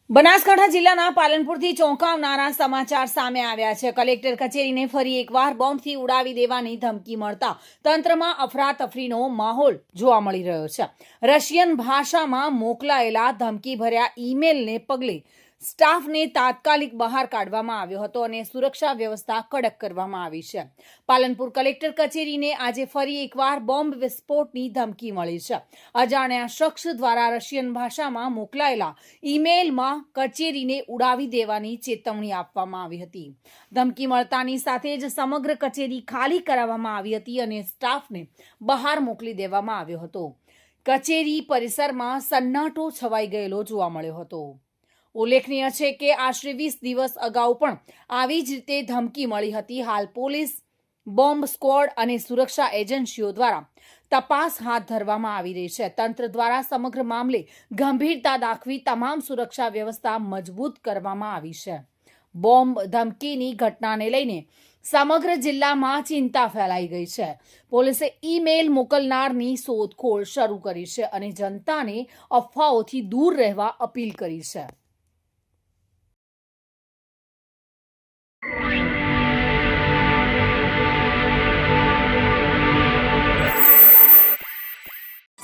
બનાસકાંઠા જિલ્લાના પાલનપુરથી ચોંકાવનારા સમાચાર સામે આવ્યા છે। કલેક્ટર કચેરીને ફરી એકવાર બોમ્બથી ઉડાવી દેવાની ધમકી મળતા તંત્રમાં અફરાતફરીનો માહોલ જોવા મળી રહ્યો છે। રશિયન ભાષામાં મોકલાયેલા ધમકીભર્યા ઈમેલને પગલે સ્ટાફને તાત્કાલિક બહાર કાઢવામાં આવ્યો હતો અને સુરક્ષા વ્યવસ્થા કડક કરવામાં આવી છે। પાલનપુર કલેક્ટર કચેરીને આજે ફરી એકવાર બોમ્બ વિસ્ફોટની ધમકી મળી છે। અજાણ્યા શખ્સ દ્વારા રશિયન ભાષામાં મોકલાયેલા ઈમેલમાં કચેરીને ઉડાવી દેવાની ચેતવણી આપવામાં આવી હતી। ધમકી મળતાની સાથે જ સમગ્ર કચેરી ખાલી કરાવવામાં આવી હતી અને સ્ટાફને બહાર મોકલી દેવામાં આવ્યો હતો। કચેરી પરિસરમાં સન્નાટો છવાઈ ગયેલો જોવા મળ્યો હતો। ઉલ્લેખનીય છે કે આશરે 20 દિવસ અગાઉ પણ આવી જ રીતે ધમકી મળી હતી। હાલ પોલીસ, બોમ્બ સ્ક્વોડ અને સુરક્ષા એજન્સીઓ દ્વારા તપાસ હાથ ધરવામાં આવી રહી છે। તંત્ર દ્વારા સમગ્ર મામલે ગંભીરતા દાખવી તમામ સુરક્ષા વ્યવસ્થા મજબૂત કરવામાં આવી છે। બોમ્બ ધમકીની ઘટનાને લઈને સમગ્ર જિલ્લામાં ચિંતા ફેલાઈ ગઈ છે। પોલીસે ઈમેલ મોકલનારની શોધખોળ શરૂ કરી છે અને જનતાને અફવાઓથી દૂર રહેવા અપીલ કરી છે।